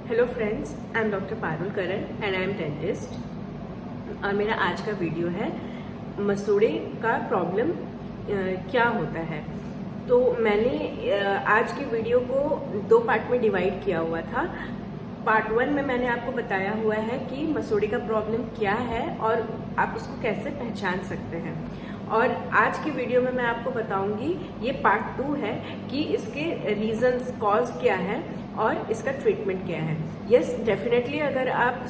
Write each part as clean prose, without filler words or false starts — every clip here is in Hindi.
Hello friends, I am doctor Parul Karan and I am dentist. और मेरा आज का वीडियो है मसूड़े का प्रॉब्लम क्या होता है। तो मैंने आज के वीडियो को दो पार्ट में डिवाइड किया हुआ था। पार्ट 1 में मैंने आपको बताया हुआ है कि मसूड़े का प्रॉब्लम क्या है और आप उसको कैसे पहचान सकते हैं। और आज की वीडियो में मैं आपको बताऊंगी, ये पार्ट 2 है कि इसके रीजंस, कॉज क्या है और इसका ट्रीटमेंट क्या है। यस, डेफिनेटली अगर आप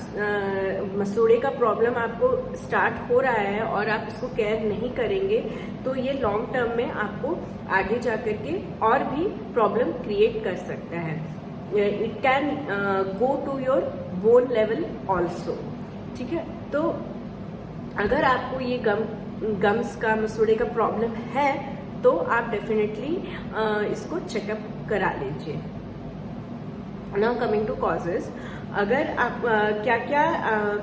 मसूड़े का प्रॉब्लम आपको स्टार्ट हो रहा है और आप इसको केयर नहीं करेंगे तो ये लॉन्ग टर्म में आपको आगे जाकर के और भी प्रॉब्लम क्रिएट कर सकता है। It can go to your bone level also. ठीक है, तो अगर आपको ये गम्स का, मसूड़े का प्रॉब्लम है तो आप डेफिनेटली इसको चेकअप करा लीजिए। नाउ कमिंग टू कॉजेज, अगर आप क्या क्या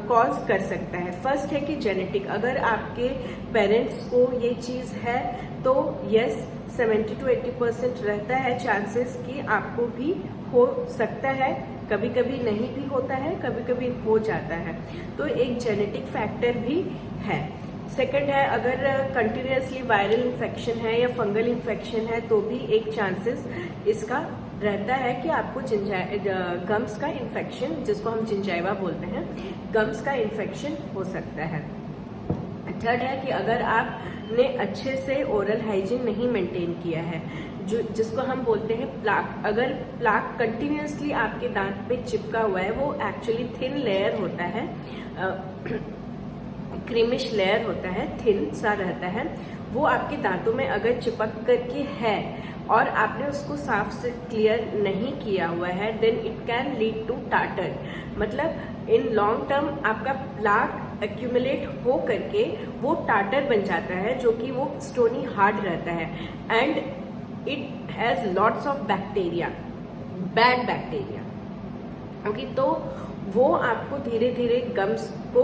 कॉज कर सकता है। फर्स्ट है कि जेनेटिक, अगर आपके पेरेंट्स को ये चीज़ है तो यस 70 to 80% रहता है चांसेस कि आपको भी हो सकता है। कभी कभी नहीं भी होता है, कभी कभी हो जाता है, तो एक जेनेटिक फैक्टर भी है। सेकंड है, अगर कंटिन्यूसली वायरल इन्फेक्शन है या फंगल इन्फेक्शन है तो भी एक चांसेस इसका रहता है कि आपको गम्स का इन्फेक्शन, जिसको हम जिंजाइवा बोलते हैं, गम्स का इन्फेक्शन हो सकता है। थर्ड है कि अगर आपने अच्छे से ओरल हाइजीन नहीं मेंटेन किया है, जिसको हम बोलते हैं प्लाक। अगर प्लाक कंटिन्यूसली आपके दांत पे चिपका हुआ है, वो एक्चुअली थिन लेयर होता है, क्रीमिश लेयर होता है, थिन सा रहता है, वो आपके दांतों में अगर चिपक करके है और आपने उसको साफ से क्लियर नहीं किया हुआ है, then it can lead to tartar. मतलब इन लॉन्ग टर्म आपका प्लाक एक्यूमुलेट हो करके वो टार्टर बन जाता है, जो कि वो स्टोनी हार्ड रहता है and it has lots of bacteria, bad bacteria. Okay, तो वो आपको धीरे धीरे गम्स को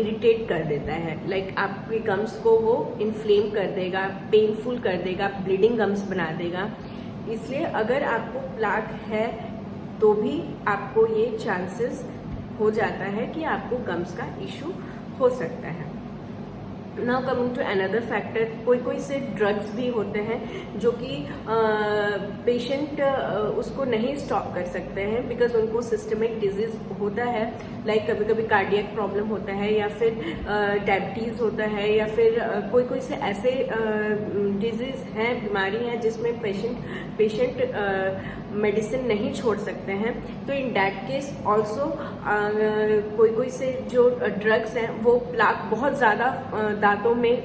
इरिटेट कर देता है। लाइक आपके गम्स को वो इन्फ्लेम कर देगा, पेनफुल कर देगा, ब्लीडिंग गम्स बना देगा। इसलिए अगर आपको प्लाक है तो भी आपको ये चांसेस हो जाता है कि आपको गम्स का इशू हो सकता है। Now coming to another factor, कोई से ड्रग्स भी होते हैं जो कि पेशेंट उसको नहीं स्टॉप कर सकते हैं बिकॉज उनको सिस्टमिक डिजीज होता है। लाइक कभी कभी कार्डियक प्रॉब्लम होता है या फिर डायबिटीज होता है या फिर कोई से ऐसे डिजीज हैं, बीमारी हैं जिसमें पेशेंट मेडिसिन नहीं छोड़ सकते हैं। तो इन दैट केस ऑल्सो कोई से जो ड्रग्स हैं वो प्लाक बहुत ज़्यादा दांतों में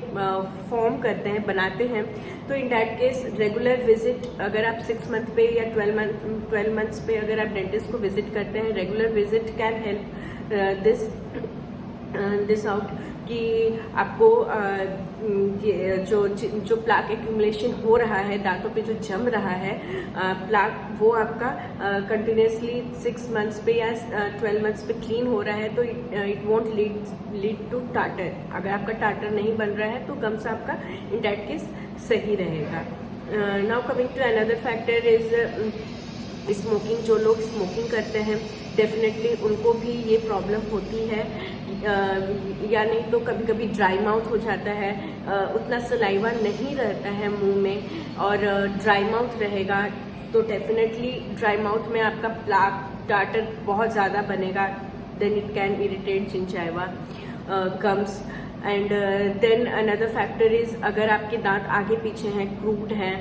फॉर्म करते हैं, बनाते हैं। तो in that case regular visit, अगर आप 6 मंथ पे या 12 मंथ्स पे अगर आप डेंटिस्ट को विजिट करते हैं, regular visit can help this out कि आपको जो प्लाक एक्यूमुलेशन हो रहा है दांतों पे, जो जम रहा है प्लाक, वो आपका कंटिन्यूसली 6 मंथ्स पे या 12 मंथ्स पे क्लीन हो रहा है, तो it won't lead to tartar. अगर आपका टार्टर नहीं बन रहा है तो गम्स आपका इन दैट केस सही रहेगा। Now coming to another factor is smoking. जो लोग स्मोकिंग करते हैं डेफिनेटली उनको भी ये प्रॉब्लम होती है, या नहीं तो कभी कभी ड्राई माउथ हो जाता है, उतना सलाइवा नहीं रहता है मुंह में और ड्राई माउथ रहेगा तो डेफिनेटली ड्राई माउथ में आपका प्लाक, टार्टर बहुत ज़्यादा बनेगा। Then it can irritate gingiva gums. And then another factor is, अगर आपके दांत आगे पीछे हैं, क्रूड हैं,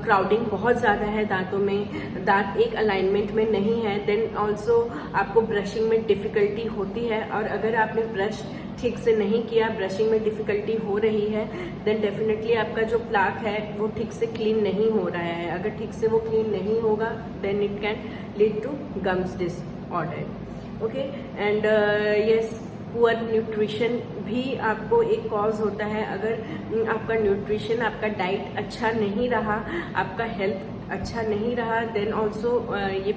क्राउडिंग बहुत ज़्यादा है दांतों में, दांत एक अलाइनमेंट में नहीं है, देन ऑल्सो आपको ब्रशिंग में डिफ़िकल्टी होती है। और अगर आपने ब्रश ठीक से नहीं किया, ब्रशिंग में डिफ़िकल्टी हो रही है, देन डेफिनेटली आपका जो प्लाक है वो ठीक से क्लीन नहीं हो रहा है। अगर ठीक से वो क्लीन नहीं होगा then it can lead to gums disorder. Okay, and yes, poor nutrition भी आपको एक कॉज होता है। अगर आपका न्यूट्रिशन, आपका डाइट अच्छा नहीं रहा, आपका हेल्थ अच्छा नहीं रहा, देन ऑल्सो ये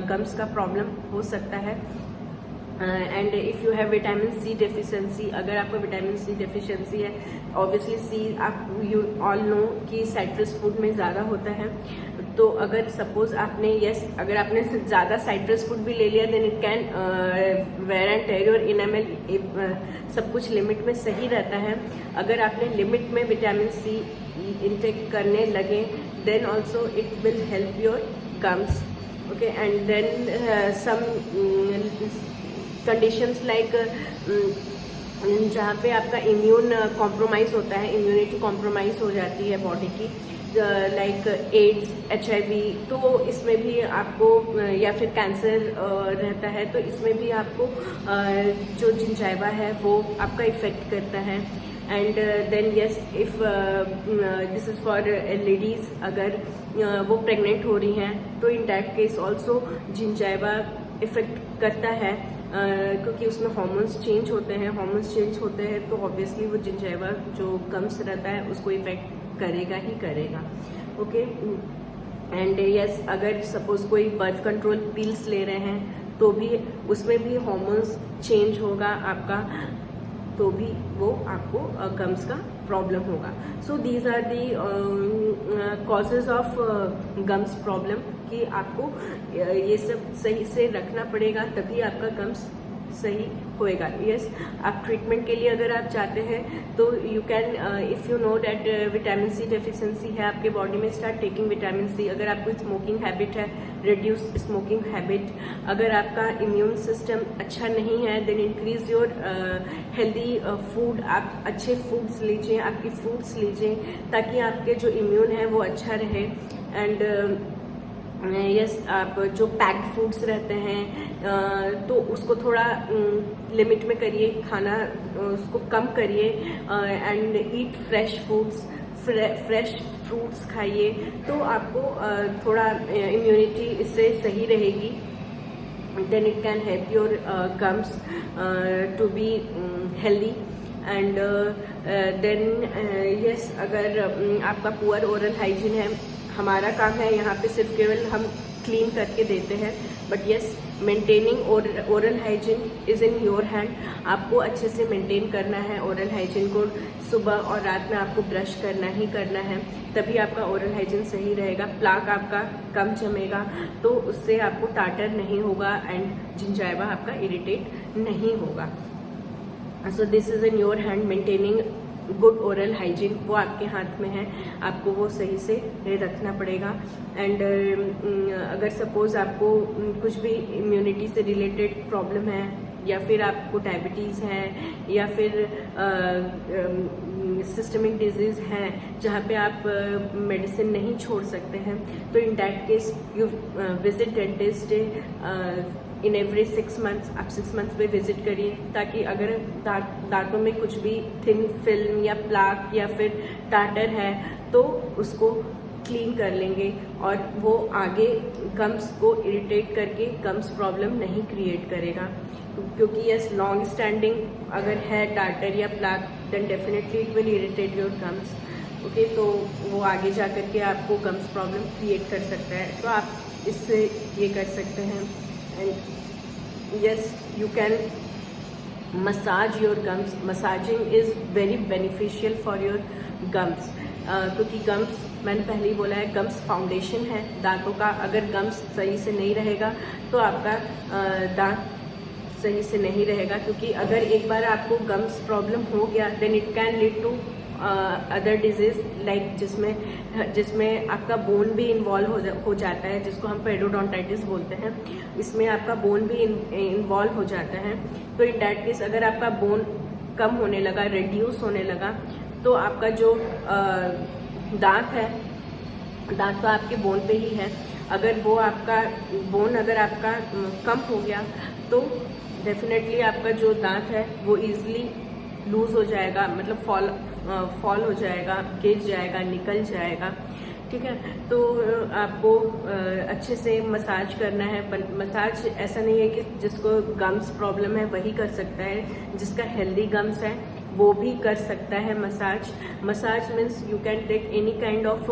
गम्स का प्रॉब्लम हो सकता है। And if you have vitamin C deficiency, अगर आपको विटामिन सी डेफिशिएंसी है, ऑब्वियसली सी आप यू ऑल नो कि साइट्रस फूड में ज़्यादा होता है, तो अगर सपोज आपने अगर आपने ज़्यादा साइट्रस फूड भी ले लिया then it can wear and tear your enamel. सब कुछ लिमिट में सही रहता है। अगर आपने लिमिट में विटामिन सी इंटेक करने लगे then also it will help your gums. Okay, and then some conditions like जहाँ पे आपका इम्यून कॉम्प्रोमाइज़ होता है, इम्यूनिटी कॉम्प्रोमाइज़ हो जाती है बॉडी की, लाइक एड्स, HIV, तो इसमें भी आपको या फिर कैंसर रहता है तो इसमें भी आपको जो जिंजाइवा है वो आपका इफेक्ट करता है। And then yes, if this is for ladies, अगर वो प्रेग्नेंट हो रही हैं तो in that case also gingiva effect करता है, क्योंकि उसमें हार्मोन्स चेंज होते हैं तो ऑब्वियसली वो जिंजाइवा जो गम्स रहता है उसको इफेक्ट करेगा ही करेगा। ओके, एंड यस, अगर सपोज कोई बर्थ कंट्रोल पिल्स ले रहे हैं तो भी उसमें भी हार्मोन्स चेंज होगा आपका, तो भी वो आपको गम्स का प्रॉब्लम होगा। So these are the causes of gums problem, कि आपको ये सब सही से रखना पड़ेगा तभी आपका गम्स सही होएगा। यस, आप ट्रीटमेंट के लिए अगर आप चाहते हैं तो you can, if you know that vitamin C deficiency है आपके बॉडी में, स्टार्ट टेकिंग विटामिन सी। अगर आपको स्मोकिंग हैबिट है, रिड्यूस स्मोकिंग हैबिट। अगर आपका इम्यून सिस्टम अच्छा नहीं है then increase your healthy food. आप अच्छे फूड्स लीजिए, आपकी फ्रूट्स लीजिए ताकि आपके जो इम्यून है वो अच्छा रहे। एंड यस, आप जो पैक्ड फूड्स रहते हैं तो उसको थोड़ा लिमिट में करिए, खाना उसको कम करिए, and eat fresh foods, fresh fruits खाइए तो आपको थोड़ा इम्यूनिटी इससे सही रहेगी। Then it can help your gums to be healthy. And then yes, अगर आपका पुअर ओरल हाइजीन है, हमारा काम है यहाँ पे सिर्फ केवल हम क्लीन करके देते हैं, but yes, maintaining oral hygiene is in your hand. आपको अच्छे से मेंटेन करना है ओरल हाइजीन को। सुबह और रात में आपको ब्रश करना ही करना है, तभी आपका ओरल हाइजीन सही रहेगा। प्लाक आपका कम जमेगा तो उससे आपको टाटर नहीं होगा एंड जिंजाइवा आपका इरिटेट नहीं होगा। So this is in your hand, maintaining good oral hygiene, वो आपके हाथ में है, आपको वो सही से रखना पड़ेगा। एंड अगर सपोज आपको कुछ भी इम्यूनिटी से रिलेटेड प्रॉब्लम है, या फिर आपको डायबिटीज़ है, या फिर सिस्टमिक डिजीज़ हैं जहाँ पे आप मेडिसिन नहीं छोड़ सकते हैं, तो in that case you visit dentist in every 6 months. आप 6 मंथ्स पे विजिट करिए ताकि अगर दांतों में कुछ भी थिन फिल्म या प्लाक या फिर टाटर है तो उसको क्लीन कर लेंगे और वो आगे गम्स को इरिटेट करके गम्स प्रॉब्लम नहीं क्रिएट करेगा। क्योंकि यस, लॉन्ग स्टैंडिंग अगर है टाटर या plaque then definitely it will irritate your gums. Okay, तो वो आगे जा कर के आपको गम्स प्रॉब्लम क्रिएट कर सकता है, तो आप इससे ये कर सकते हैं। And yes, you can massage your gums. Massaging is very beneficial for your gums, क्योंकि गम्स, मैंने पहले ही बोला है, गम्स फाउंडेशन है दांतों का। अगर गम्स सही से नहीं रहेगा तो आपका दांत सही से नहीं रहेगा, क्योंकि अगर एक बार आपको गम्स प्रॉब्लम हो गया then it can lead to other disease like जिसमें आपका बोन भी इन्वॉल्व हो जाता है, जिसको हम पेरियोडोंटाइटिस बोलते हैं। इसमें आपका बोन भी इन्वॉल्व हो जाता है। तो इन दैट केस अगर आपका बोन कम होने लगा, रिड्यूस होने लगा, तो आपका जो दांत है, दांत तो आपके बोन पे ही है, अगर वो आपका बोन अगर आपका कम हो गया तो डेफिनेटली आपका जो दांत है वो इजीली लूज हो जाएगा, मतलब फॉल हो जाएगा, गिर जाएगा, निकल जाएगा। ठीक है, तो आपको अच्छे से मसाज करना है। मसाज ऐसा नहीं है कि जिसको गम्स प्रॉब्लम है वही कर सकता है, जिसका हेल्दी गम्स है वो भी कर सकता है massage. Massage means you can take any kind of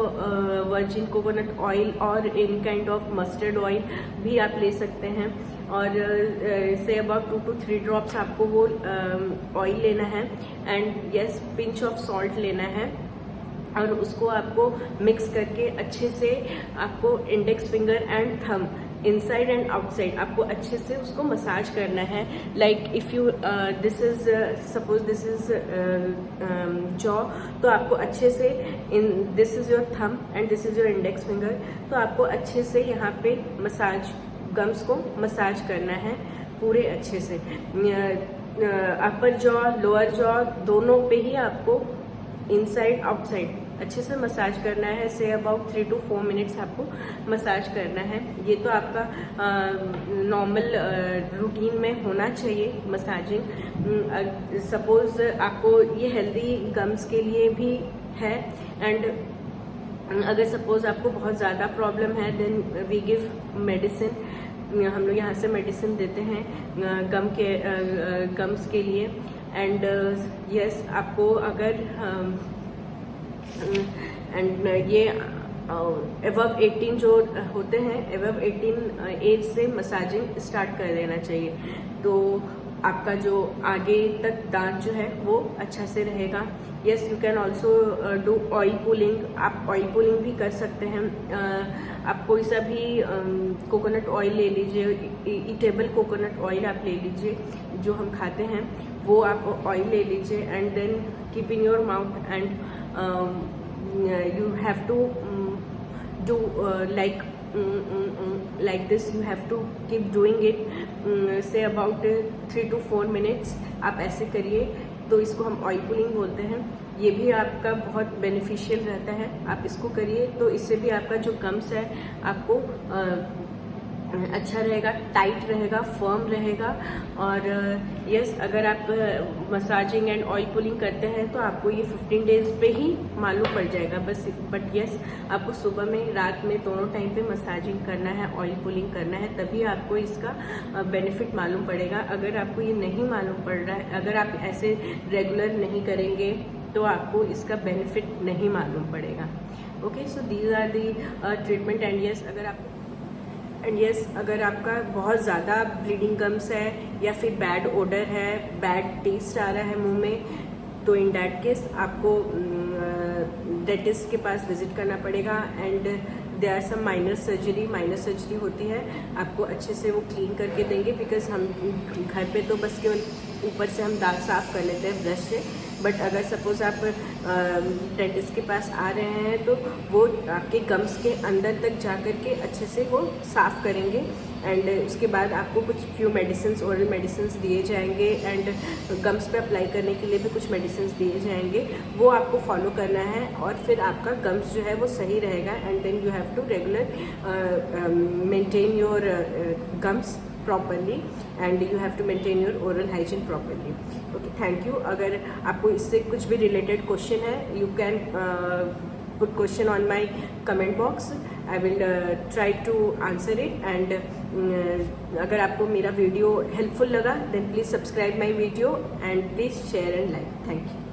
virgin coconut oil और any kind of mustard oil भी आप ले सकते हैं, और से अबाउट 2 to 3 ड्रॉप्स आपको वो ऑयल लेना है। And yes, pinch of salt लेना है। और उसको आपको मिक्स करके अच्छे से आपको index finger and thumb inside and outside आपको अच्छे से उसको मसाज करना है। Like if you this is suppose this is jaw, तो आपको अच्छे से this is your thumb and this is your index finger, तो आपको अच्छे से यहाँ पे मसाज गम्स को मसाज करना है पूरे अच्छे से। अपर जॉ लोअर जॉ दोनों पे ही आपको इनसाइड आउटसाइड अच्छे से मसाज करना है। से अबाउट 3 to 4 मिनट्स आपको मसाज करना है। ये तो आपका नॉर्मल रूटीन में होना चाहिए मसाजिंग। सपोज आपको ये हेल्दी गम्स के लिए भी है, एंड अगर सपोज आपको बहुत ज़्यादा प्रॉब्लम है देन वी गिव मेडिसिन। हम लोग यहाँ से मेडिसिन देते हैं गम्स के लिए। एंड यस आपको अगर एंड ये अबव 18 जो होते हैं, अबव 18 एज से मसाजिंग स्टार्ट कर देना चाहिए, तो आपका जो आगे तक दांत जो है वो अच्छा से रहेगा। Yes you can also do oil pulling, आप ऑयल पुलिंग भी कर सकते हैं। आप कोई सा भी कोकोनट ऑयल ले लीजिए, ईटेबल कोकोनट ऑयल आप ले लीजिए जो हम खाते हैं, वो आप ऑयल ले लीजिए and then keep in your mouth and you have to do like this, you have to keep doing it say about 3 to 4 minutes आप ऐसे करिए, तो इसको हम ऑयल पुलिंग बोलते हैं। ये भी आपका बहुत बेनिफिशियल रहता है, आप इसको करिए तो इससे भी आपका जो गम्स है आपको अच्छा रहेगा, टाइट रहेगा, फर्म रहेगा। और यस अगर आप मसाजिंग एंड ऑयल पुलिंग करते हैं तो आपको ये 15 डेज पे ही मालूम पड़ जाएगा बस। बट यस आपको सुबह में रात में दोनों टाइम पे मसाजिंग करना है, ऑयल पुलिंग करना है, तभी आपको इसका बेनिफिट मालूम पड़ेगा। अगर आपको ये नहीं मालूम पड़ रहा है, अगर आप ऐसे रेगुलर नहीं करेंगे तो आपको इसका बेनिफिट नहीं मालूम पड़ेगा। Okay, so these are the treatment. And yes अगर आपका बहुत ज़्यादा ब्लीडिंग गम्स है या फिर बैड ओडर है, बैड टेस्ट आ रहा है मुंह में, तो इन दैट केस आपको डेंटिस्ट के पास विजिट करना पड़ेगा। And there are some minor surgery होती है, आपको अच्छे से वो क्लीन करके देंगे। बिकॉज हम घर पे तो बस केवल ऊपर से हम दांत साफ़ कर लेते हैं ब्रश से, बट अगर सपोज़ आप डेंटिस्ट के पास आ रहे हैं तो वो आपके गम्स के अंदर तक जा कर के अच्छे से वो साफ़ करेंगे। एंड उसके बाद आपको कुछ फ्यू मेडिसिन, ओरल मेडिसिन दिए जाएंगे एंड गम्स पे अप्लाई करने के लिए भी कुछ मेडिसिन दिए जाएंगे, वो आपको फॉलो करना है और फिर आपका गम्स जो है वो सही रहेगा। And then you have to regular maintain your gums properly and you have to maintain your oral hygiene properly. Okay, thank you. अगर आपको इससे कुछ भी related question है, you can put question on my comment box. I will try to answer it. And अगर आपको मेरा वीडियो helpful लगा then please subscribe my video and please share and like. Thank you.